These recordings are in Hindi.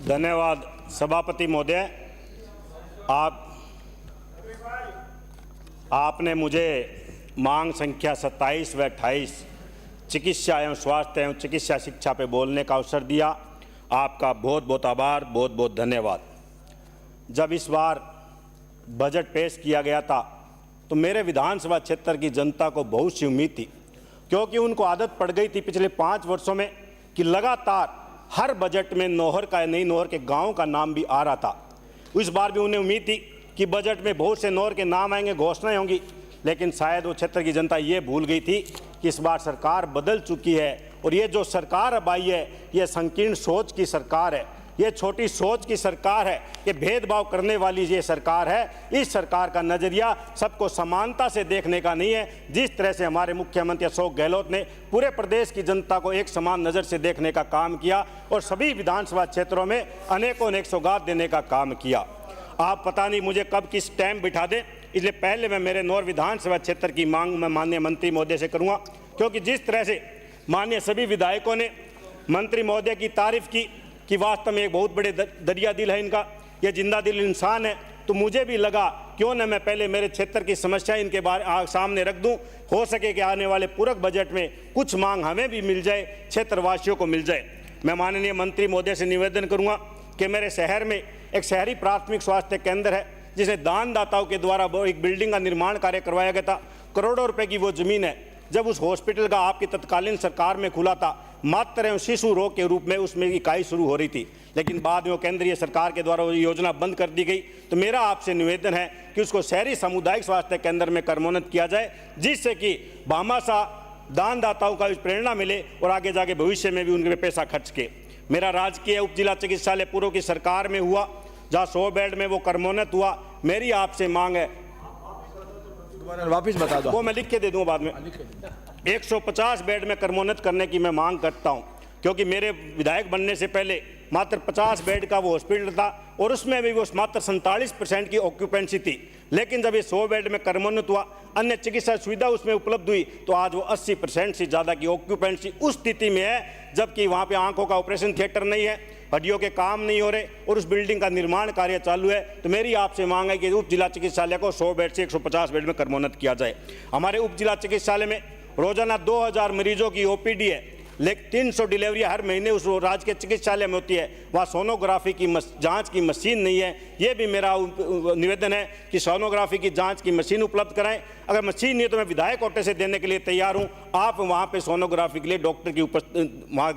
धन्यवाद सभापति महोदय। आपने मुझे मांग संख्या 27 व 28 चिकित्सा एवं स्वास्थ्य एवं चिकित्सा शिक्षा पे बोलने का अवसर दिया। आपका बहुत बहुत आभार, बहुत बहुत धन्यवाद। जब इस बार बजट पेश किया गया था तो मेरे विधानसभा क्षेत्र की जनता को बहुत सी उम्मीद थी, क्योंकि उनको आदत पड़ गई थी पिछले 5 वर्षों में कि लगातार हर बजट में नौहर का, नई नौहर के गांव का नाम भी आ रहा था। इस बार भी उन्हें उम्मीद थी कि बजट में बहुत से नौहर के नाम आएंगे, घोषणाएं होंगी, लेकिन शायद वो क्षेत्र की जनता ये भूल गई थी कि इस बार सरकार बदल चुकी है और ये जो सरकार अब आई है ये संकीर्ण सोच की सरकार है, ये छोटी सोच की सरकार है, ये भेदभाव करने वाली ये सरकार है। इस सरकार का नज़रिया सबको समानता से देखने का नहीं है। जिस तरह से हमारे मुख्यमंत्री अशोक गहलोत ने पूरे प्रदेश की जनता को एक समान नज़र से देखने का काम किया और सभी विधानसभा क्षेत्रों में अनेकों अनेक सौगात देने का काम किया। आप पता नहीं मुझे कब किस टाइम बिठा दें, इसलिए पहले मैं मेरे नौर विधानसभा क्षेत्र की मांग मैं माननीय मंत्री महोदय से करूँगा, क्योंकि जिस तरह से माननीय सभी विधायकों ने मंत्री महोदय की तारीफ की कि वास्तव में एक बहुत बड़े दरिया दिल है इनका, ये जिंदा दिल इंसान है, तो मुझे भी लगा क्यों न मैं पहले मेरे क्षेत्र की समस्या इनके बारे सामने रख दूं। हो सके कि आने वाले पूरक बजट में कुछ मांग हमें भी मिल जाए, क्षेत्रवासियों को मिल जाए। मैं माननीय मंत्री महोदय से निवेदन करूंगा कि मेरे शहर में एक शहरी प्राथमिक स्वास्थ्य केंद्र है, जिसे दानदाताओं के द्वारा एक बिल्डिंग का निर्माण कार्य करवाया गया था। करोड़ों रुपए की वो जमीन है। जब उस हॉस्पिटल का आपकी तत्कालीन सरकार में खुला था, मातृ एवं शिशु रोग के रूप में उसमें इकाई शुरू हो रही थी, लेकिन बाद में वो केंद्रीय सरकार के द्वारा वो योजना बंद कर दी गई। तो मेरा आपसे निवेदन है कि उसको शहरी सामुदायिक स्वास्थ्य केंद्र में क्रमोन्नत किया जाए, जिससे कि भामाशाह दानदाताओं का प्रेरणा मिले और आगे जाके भविष्य में भी उनके पैसा खर्च के। मेरा राजकीय उप जिला चिकित्सालय पूर्व की सरकार में हुआ, जहाँ 100 बेड में वो क्रमोन्नत हुआ। मेरी आपसे मांग है, वापिस बता दो, वो मैं लिख के दे दूंगा बाद में, 150 बेड में क्रमोन्नत करने की मैं मांग करता हूं, क्योंकि मेरे विधायक बनने से पहले मात्र 50 बेड का वो हॉस्पिटल था और उसमें भी वो मात्र 47% की ऑक्यूपेंसी थी। लेकिन जब ये 100 बेड में क्रमोन्नत हुआ, अन्य चिकित्सा सुविधा उसमें उपलब्ध हुई, तो आज वो 80% से ज़्यादा की ऑक्यूपेंसी उस स्थिति में है जबकि वहाँ पे आंखों का ऑपरेशन थिएटर नहीं है, हड्डियों के काम नहीं हो रहे और उस बिल्डिंग का निर्माण कार्य चालू है। तो मेरी आपसे मांग है कि उप जिला चिकित्सालय को 100 बेड से 150 बेड में क्रमोन्नत किया जाए। हमारे उप जिला चिकित्सालय में रोजाना 2000 मरीजों की ओपीडी है, लेकिन 300 डिलीवरी हर महीने उस राज्य के चिकित्सालय में होती है। वहाँ सोनोग्राफी की जांच की मशीन नहीं है। ये भी मेरा निवेदन है कि सोनोग्राफी की जांच की मशीन उपलब्ध कराएं। अगर मशीन नहीं है तो मैं विधायक कोटे से देने के लिए तैयार हूँ। आप वहाँ पे सोनोग्राफी के लिए डॉक्टर की वहाँ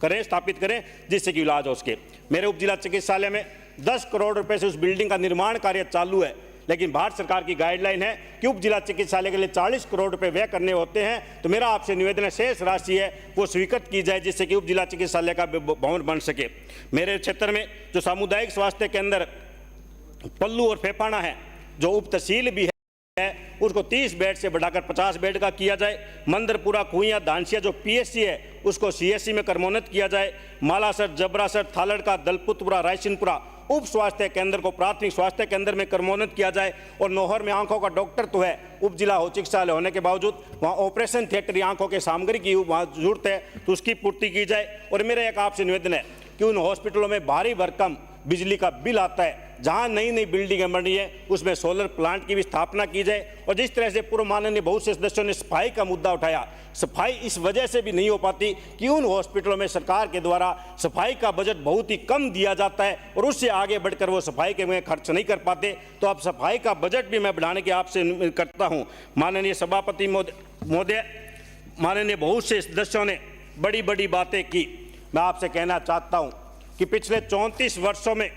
करें, स्थापित करें, जिससे कि इलाज हो सके। मेरे उप जिला चिकित्सालय में 10 करोड़ रुपये से उस बिल्डिंग का निर्माण कार्य चालू है, लेकिन भारत सरकार की गाइडलाइन है कि उप जिला चिकित्सालय के लिए 40 करोड़ रुपए व्यय करने होते हैं। तो मेरा आपसे निवेदन है, शेष राशि है वो स्वीकृत की जाए, जिससे कि उप जिला चिकित्सालय का भवन बन सके। मेरे क्षेत्र में जो सामुदायिक स्वास्थ्य केंद्र पल्लू और फेफाना है, जो उप तहसील भी है, उसको 30 बेड से बढ़ाकर 50 बेड का किया जाए। मंदरपुरा, कुइया, धानसिया जो पीएससी है उसको सीएससी में क्रमोन्नत किया जाए। मालासर, जबरासर, थालड़का, दलपुतपुरा, रायसिनपुरा उप स्वास्थ्य केंद्र को प्राथमिक स्वास्थ्य केंद्र में क्रमोन्नत किया जाए। और नौहर में आंखों का डॉक्टर तो है, उप जिला चिकित्सालय होने के बावजूद वहाँ ऑपरेशन थिएटर आंखों के सामग्री की वहाँ जरूरत है, तो उसकी पूर्ति की जाए। और मेरा एक आपसे निवेदन है कि उन हॉस्पिटलों में भारी भरकम बिजली का बिल आता है, जहां नई नई बिल्डिंगें बन रही है उसमें सोलर प्लांट की भी स्थापना की जाए। और जिस तरह से पूर्व माननीय बहुत से सदस्यों ने सफाई का मुद्दा उठाया, सफाई इस वजह से भी नहीं हो पाती कि उन हॉस्पिटलों में सरकार के द्वारा सफाई का बजट बहुत ही कम दिया जाता है और उससे आगे बढ़कर वो सफाई के में खर्च नहीं कर पाते। तो अब सफाई का बजट भी मैं बढ़ाने की आपसे करता हूँ। माननीय सभापति महोदय, माननीय बहुत से सदस्यों ने बड़ी बड़ी बातें की। मैं आपसे कहना चाहता हूँ कि पिछले 34 वर्षों में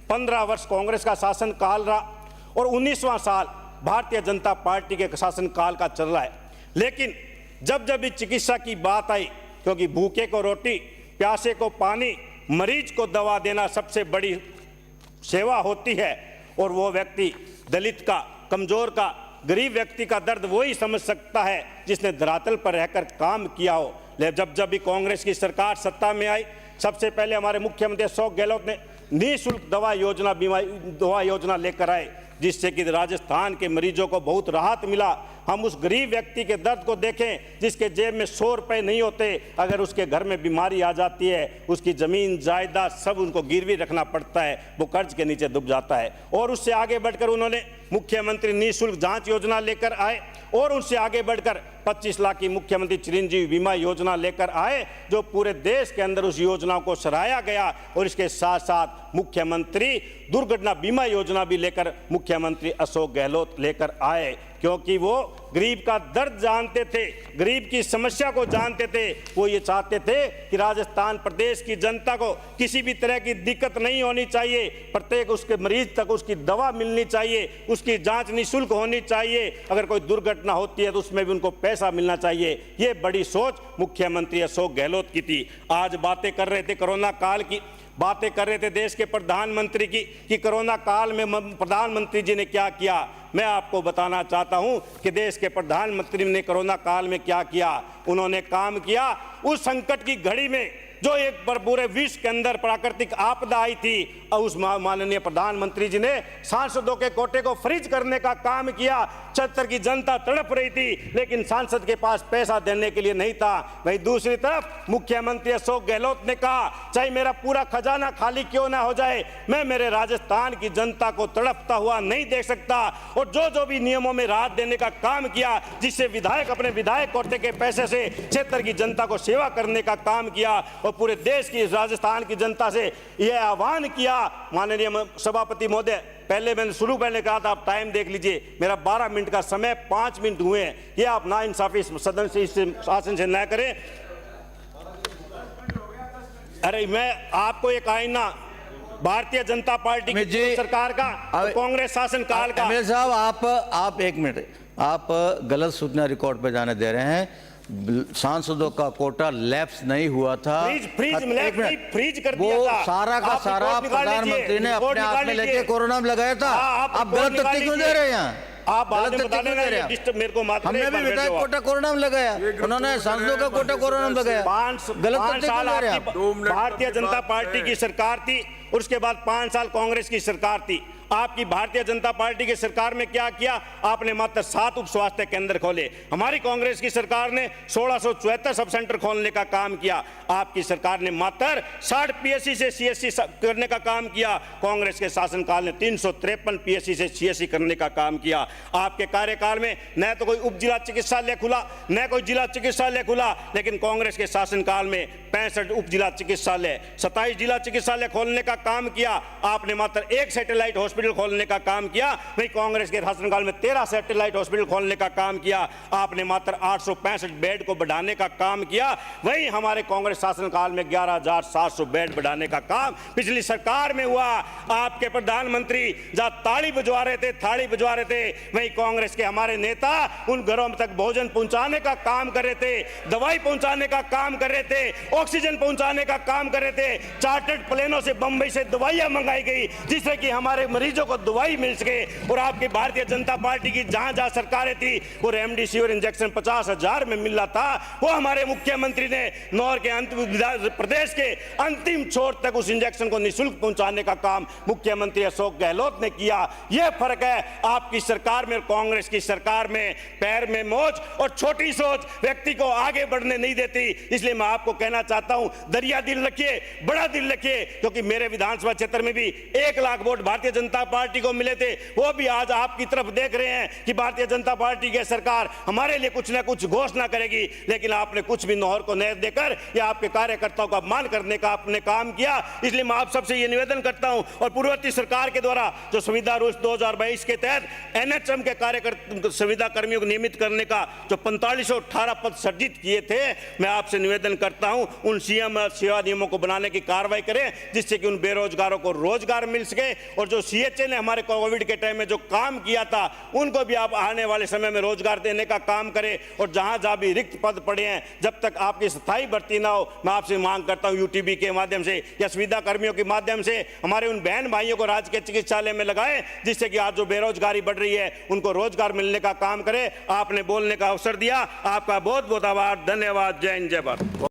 15 वर्ष कांग्रेस का शासन काल रहा और 19वां साल भारतीय जनता पार्टी के शासन काल का चल रहा है। लेकिन जब जब भी चिकित्सा की बात आई, क्योंकि भूखे को रोटी, प्यासे को पानी, मरीज को दवा देना सबसे बड़ी सेवा होती है, और वो व्यक्ति दलित का, कमजोर का, गरीब व्यक्ति का दर्द वही समझ सकता है जिसने धरातल पर रहकर काम किया हो। लेकिन जब भी कांग्रेस की सरकार सत्ता में आई, सबसे पहले हमारे मुख्यमंत्री अशोक गहलोत ने निःशुल्क दवा योजना लेकर आए, जिससे कि राजस्थान के मरीजों को बहुत राहत मिला। हम उस गरीब व्यक्ति के दर्द को देखें जिसके जेब में 100 रुपये नहीं होते, अगर उसके घर में बीमारी आ जाती है, उसकी ज़मीन जायदाद सब उनको गिरवी रखना पड़ता है, वो कर्ज के नीचे डूब जाता है। और उससे आगे बढ़कर उन्होंने मुख्यमंत्री निःशुल्क जांच योजना लेकर आए और उससे आगे बढ़कर 25 लाख की मुख्यमंत्री चिरंजीवी बीमा योजना लेकर आए, जो पूरे देश के अंदर उस योजना को सराहा गया। और इसके साथ साथ मुख्यमंत्री दुर्घटना बीमा योजना भी लेकर मुख्यमंत्री अशोक गहलोत लेकर आए, क्योंकि वो गरीब का दर्द जानते थे, गरीब की समस्या को जानते थे। वो ये चाहते थे कि राजस्थान प्रदेश की जनता को किसी भी तरह की दिक्कत नहीं होनी चाहिए, प्रत्येक उसके मरीज तक उसकी दवा मिलनी चाहिए, उसकी जांच निःशुल्क होनी चाहिए, अगर कोई दुर्घटना होती है तो उसमें भी उनको पैसा मिलना चाहिए। ये बड़ी सोच मुख्यमंत्री अशोक गहलोत की थी। आज बातें कर रहे थे कोरोना काल की, बातें कर रहे थे देश के प्रधानमंत्री की कि कोरोना काल में प्रधानमंत्री जी ने क्या किया। मैं आपको बताना चाहता हूं कि देश के प्रधानमंत्री ने कोरोना काल में क्या किया। उन्होंने काम किया उस संकट की घड़ी में जो एक पूरे विश्व के अंदर प्राकृतिक आपदा आई थी, और उस माननीय प्रधानमंत्री जी ने सांसदों के कोटे को फ्रीज करने का काम किया। 76 की जनता तड़प रही थी, लेकिन सांसद के पास पैसा देने के लिए नहीं था। वहीं दूसरी तरफ मुख्यमंत्री अशोक गहलोत ने कहा, चाहे मेरा पूरा खजाना खाली क्यों ना हो जाए, मैं मेरे राजस्थान की जनता को तड़पता हुआ नहीं देख सकता। और जो भी नियमों में राहत देने का काम किया, जिससे विधायक अपने विधायक कोटे के पैसे से क्षेत्र की जनता को सेवा करने का काम किया, और पूरे देश की राजस्थान की जनता से यह आह्वान किया। माननीय सभापति महोदय, पहले मैंने शुरू पहले कहा था, आप टाइम देख लीजिए, मेरा 12 मिनट का समय 5 मिनट हुए हैं। ये आप नाइंसाफी सदन से इस शासन से न करें। अरे मैं आपको एक आईना भारतीय जनता पार्टी की सरकार का, कांग्रेस शासन काल का। एमएलए साहब, आप 1 मिनट, आप गलत सूचना रिकॉर्ड पे जाने दे रहे हैं। सांसदों का कोटा लैप्स नहीं हुआ था, फ्रीज कर दिया वो था। सारा का सारा प्रधानमंत्री ने अपने हाथ में लेके कोरोना में लगाया था। आप गलत तथ्य क्यों दे रहे हैं? आप बाद में बता देना, मेरे को मात्र हमने भी विधायक कोटा कोरोना में लगाया, उन्होंने सांसदों का कोटा कोरोना में लगाया। 5 साल भारतीय जनता पार्टी की सरकार थी, उसके बाद 5 साल कांग्रेस की सरकार थी। आपकी भारतीय जनता पार्टी की सरकार में क्या किया? आपने मात्र 7 उप स्वास्थ्य केंद्र खोले। हमारी कांग्रेस की सरकार ने 1674 सब सेंटर खोलने का काम किया। आपकी सरकार ने मात्र 60 पीएससी से सीएससी करने का काम किया। कांग्रेस के शासनकाल ने 353 पीएससी से सीएससी करने का काम किया। आपके कार्यकाल में न तो कोई उप जिला चिकित्सालय खुला, न कोई जिला चिकित्सालय खुला, लेकिन कांग्रेस के शासनकाल में 65 उप जिला चिकित्सालय, 27 जिला चिकित्सालय खोलने का काम किया। आपने मात्र 1 सैटेलाइट हॉस्पिटल खोलने का काम किया। वही कांग्रेस के शासनकाल में 13 सैटेलाइट हॉस्पिटल खोलने का काम किया। आपने मात्र 865 बेड को बढ़ाने का काम किया। वही हमारे कांग्रेस शासनकाल में 11,700 बेड बढ़ाने का काम पिछली सरकार में हुआ। आपके प्रधानमंत्री जहां ताली बजवा रहे थे, थाली बजवा रहे थे, वही कांग्रेस के हमारे नेता उन घरों तक भोजन पहुंचाने का काम कर रहे थे, दवाई पहुंचाने का काम कर रहे थे, ऑक्सीजन पहुंचाने का काम कर रहे थे। चार्टर्ड प्लेनों से बंबई से दवाइयां मंगाई गई, जिससे कि हमारे मरीजों को दवाई मिल सके। और आपकी भारतीय जनता पार्टी की जहां जहां सरकारें थी, वो रेमडेसिविर इंजेक्शन 50,000 में मिल रहा था, वो हमारे मुख्यमंत्री ने नौर के प्रदेश के अंतिम छोर तक उस इंजेक्शन को निःशुल्क पहुंचाने का काम मुख्यमंत्री अशोक गहलोत ने किया। यह फर्क है आपकी सरकार में और कांग्रेस की सरकार में। पैर में मोच और छोटी सोच व्यक्ति को आगे बढ़ने नहीं देती। इसलिए मैं आपको कहना चाहता हूं, दरिया दिल रखिए, बड़ा दिल रखिए, क्योंकि मेरे विधानसभा क्षेत्र में भी 1 लाख वोट भारतीय जनता पार्टी को मिले थे। वो भी आज आपकी तरफ देख रहे हैं कि भारतीय जनता पार्टी की सरकार हमारे लिए कुछ ना कुछ घोषणा करेगी, लेकिन आपने कुछ भी नौहर को नहीं देकर या आपके कार्यकर्ताओं का अपमान करने का आपने काम किया। इसलिए मैं आप सबसे ये निवेदन करता हूं, और पूर्ववर्ती सरकार के द्वारा जो संविदा रूल्स 2022 के तहत एनएचएम के कार्यकर्ता संविदा कर्मियों को नियमित करने का जो 4518 पद सृजित किए थे, मैं आपसे निवेदन करता हूं उन सीएम सेवा नियमों को बनाने की कार्रवाई करें, जिससे कि उन बेरोजगारों को रोजगार मिल सके। और जो सीएचए ने हमारे कोविड के टाइम में जो काम किया था, उनको भी आप आने वाले समय में रोजगार देने का काम करें। और जहां जहां भी रिक्त पद पड़े हैं, जब तक आपकी स्थायी भर्ती ना हो, मैं आपसे मांग करता हूं यूटीबी के माध्यम से या संविदा कर्मियों के माध्यम से हमारे उन बहन भाइयों को राजकीय चिकित्सालय में लगाएं, जिससे कि आज जो बेरोजगारी बढ़ रही है उनको रोजगार मिलने का काम करें। आपने बोलने का अवसर दिया, आपका बहुत बहुत आभार, धन्यवाद। जय हिंद, जय भारत।